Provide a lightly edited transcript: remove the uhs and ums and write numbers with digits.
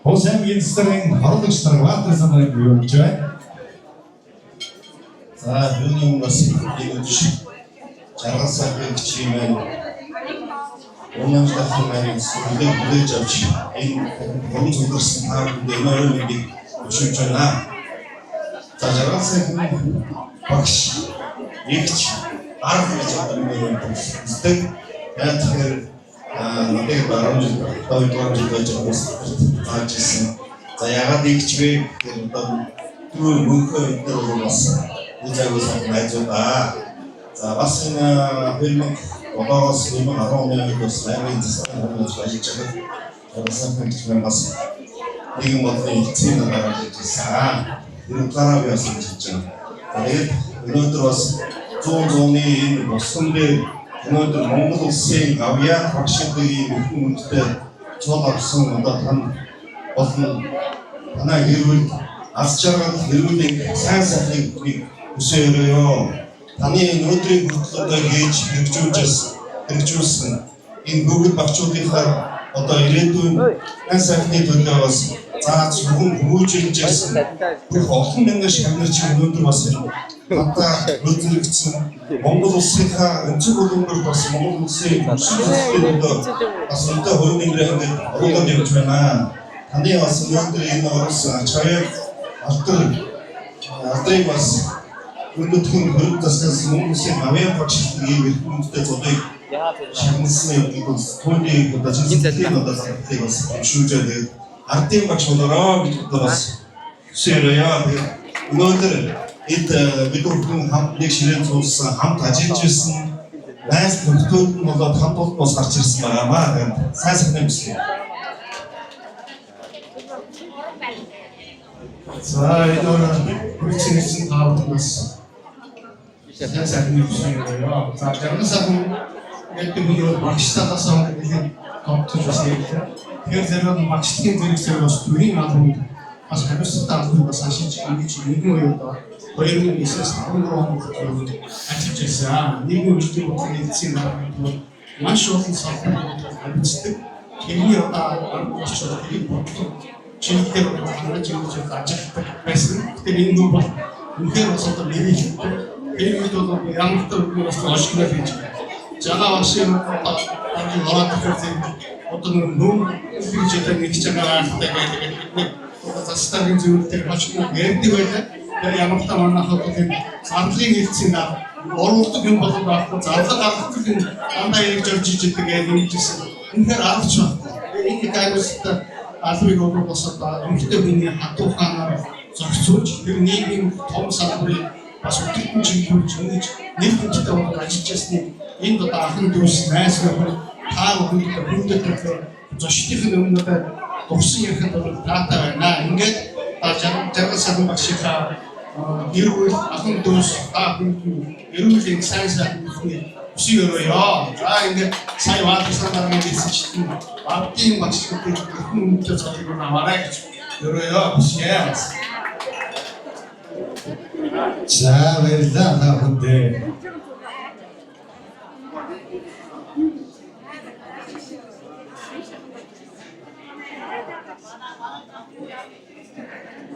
Хосемгийн цэцэрийн хордогч нар Ваатарсан нарыг биелж байна. За юуны бас нэгж жаргасаа хэмжээ Унаажлах нарийн сүлээ бүлээж авч энэ гомц удирсан таавд өнөөрөө нэг өшөөж байна. За жаргасаа багш нэгч арга гэж одоо үздэг. Яг тэгэхээр нэг баруун жил байж байгаас таажсэн. За ягаад нэгч вэ гэхээр одоо түр мөнхөө өдөр бас үзэгээс найзуудаа. За бас энэ 2000-оос 2010 оны бас аймгийн засгийн хамгаалалт ажиллаж байгаа. Бас нэгэн бас нэгэн бодлын эцсийн дараа ажилласан. Тэр дараа би бас ажиллаж байна. Тэгээд өнөөдөр бас 100-ны энэ босгон дээр өнөөдөр Монгол улсын авьяа багшидын хүмүүстээ цол авсан одоо болон танай хэрүүл аз жаргал хэрүүлийн сайн сайхныг хүсээрээ таны өнөөдрийн хүртэл хийж хэрэгжүүлсэн энэ бүгд багчуудынхаа одоо ирээдүйн сайн сайхны төлөө бас зааж хүмүүжүүлж ирсэн бүх олон мянган шагнарч өнөөдөр бас хата өдрөгдсөн Монгол улсынхаа өнцөг болгоомжтой бас Монгол улсын өсөлтөнд бас өнтэй хувийн ингээд оруулаад явж байна. Таны бас өнөөдөр энэ орсон ач хаяг алдрыг бас өнөөдрийн хөрөг заснаас Монгол улсын авьяа багшилтын ийм хүмүүстээ зодыг шагнасны бас түүний одоо зөвхөн одоо залтыг бас шүүжээд ардын багш болороо гэж бас ширээ өнөөдөр эд бид бүхэн хамт нэг ширээн цуулсан хамт ажиллаж ирсэн найз нөхдөд нь болоод хамт улс гарч ирсэн байгаамаа. Тэгээд сайн сайхны хүслээ. За энэ үргэлжлүүлсэн таавдаас сайн сайхны хүслээ. За жаргасаа яг тэр багштаас нэг томтож бас ярьлаа. Тэгэхээр зэрэг багштгийн зэрэгсээр бас төрийн албанд бас хариуцлагатай албанд бас ашиглаж ингэж нэгэн үеийн 2009-аас 13 онд ажиллаж байсан. Нийгмийн үйлчлэг бодлогын эцсийн дарга маш олон салбарт ажилладаг. Тэрний одоо болчихсон хэрэг бодлого чиглэлээр хангаж явж ажилладаг байсан. Тэгэхээр энэ нь бол үнэхээр бас одоо нэрийхтэй. Тэрийг бол ямар ч төрөс ашиглаж байж байна. Жагаа машин одоо одоо нүүн физиктэй нэг ч байгаатай гэдэг застагийн зүйлтэй бачгүй ярьдаг байлаа. Тэр ямар ч манайхад тийм зарлын хэлцэн оруулдаг юм болов байхгүй зарлаг гаргах юм дандаа ингэж орж иждэг нэгжсэн. Үнэхээр авч байна. Энэ гайвстай албыг өгөх босоод эмэгтэй хүний хатууханаар зохицуулж тэр нийгмийн том салбарыг бас өдөртөн чиглүүлж ингэж нэг хүнтэй болох ажиллаж ясныг энд одоо анхны дүүс найс нөхөр таа бүхэнд зочдын өмнөд дурсан ярихад бол дата байна. Ингээд жаргал багшийнхаа гэрүүл анхны дүүс таа бүхэнд гэрүүлийн сайн сайхны өсөөрөө. За ингээд сая Ваатарсан нарыг хэлсэн чинь Ардын багшуудын өмнөд цагийг аваарай гэж өрөөё хүсье. За баярлалаа та бүхэнд.